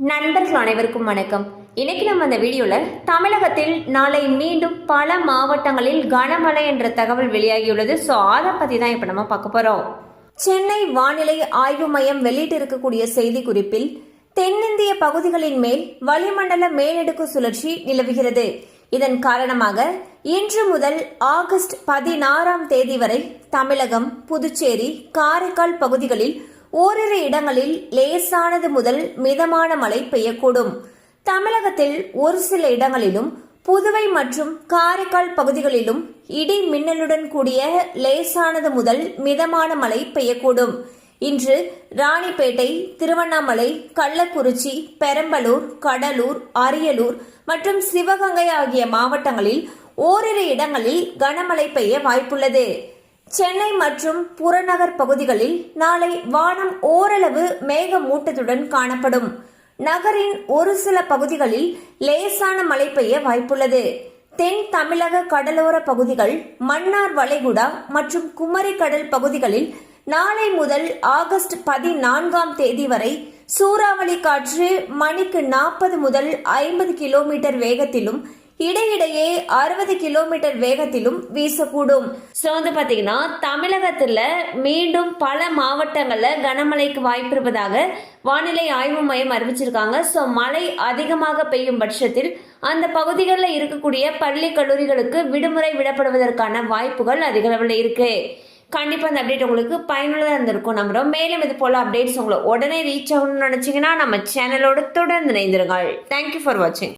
நண்பர்கள் அனைவருக்கும் வணக்கம். இன்னைக்கு நம்ம அந்த வீடியோல தமிழகத்தில் நாளை மீண்டும் பல மாவட்டங்களில் கனமழை என்ற தகவல் வெளியாகியுள்ளது. ஸோ அதை பத்தி தான் இப்ப நம்ம பார்க்க போறோம். சென்னை வானிலை ஆய்வு மையம் வெளியிட்டிருக்கக்கூடிய செய்தி குறிப்பில் தென்னிந்திய பகுதிகளின் மேல் வளிமண்டல மேலடுக்கு சுழற்சி நிலவுகிறது. இதன் காரணமாக இன்று முதல் ஆகஸ்ட் 16ஆம் தேதி வரை தமிழகம், புதுச்சேரி, காரைக்கால் பகுதிகளில் ஓரிரு இடங்களில் லேசானது முதல் மிதமான மழை பெய்யக்கூடும். தமிழகத்தில் ஒரு சில இடங்களிலும் புதுவை மற்றும் காரைக்கால் பகுதிகளிலும் இடி மின்னலுடன் கூடிய லேசானது முதல் மிதமான மழை பெய்யக்கூடும். இன்று ராணிப்பேட்டை, திருவண்ணாமலை, கள்ளக்குறிச்சி, பெரம்பலூர், கடலூர், அரியலூர் மற்றும் சிவகங்கை ஆகிய மாவட்டங்களில் ஓரிரு இடங்களில் கனமழை பெய்ய வாய்ப்புள்ளது. சென்னை மற்றும் புறநகர் பகுதிகளில் நாளை வானம் ஓரளவு மேகமூட்டத்துடன் காணப்படும். நகரின் ஒரு சில பகுதிகளில் லேசான மழை பெய்ய வாய்ப்புள்ளது. தென் தமிழக கடலோர பகுதிகள், மன்னார் வளைகுடா மற்றும் குமரி கடல் பகுதிகளில் நாளை முதல் ஆகஸ்ட் 14ஆம் தேதி வரை சூறாவளி காற்று மணிக்கு 40 முதல் 50 கிலோமீட்டர் வேகத்திலும் இடையிடையே 60 கிலோமீட்டர் வேகத்திலும் வீசக்கூடும். ஸோ பாத்தீங்கன்னா தமிழகத்துல மீண்டும் பல மாவட்டங்கள்ல கனமழைக்கு வாய்ப்பு இருப்பதாக வானிலை ஆய்வு மையம் அறிவிச்சிருக்காங்க. ஸோ மழை அதிகமாக பெய்யும் பட்சத்தில் அந்த பகுதிகளில் இருக்கக்கூடிய பள்ளி கல்லூரிகளுக்கு விடுமுறை விடப்படுவதற்கான வாய்ப்புகள் அதிக அளவில் இருக்கு. கண்டிப்பா அந்த அப்டேட் உங்களுக்கு பயனுள்ளதாக இருந்திருக்கும் நம்புறோம். மேலும் இது போல அப்டேட்ஸ் உங்களை உடனே ரீச் ஆகணும்னு நினைச்சீங்கன்னா நம்ம சேனலோட தொடர்ந்து இணைந்திருங்கள். தேங்க்யூ ஃபார் வாட்சிங்.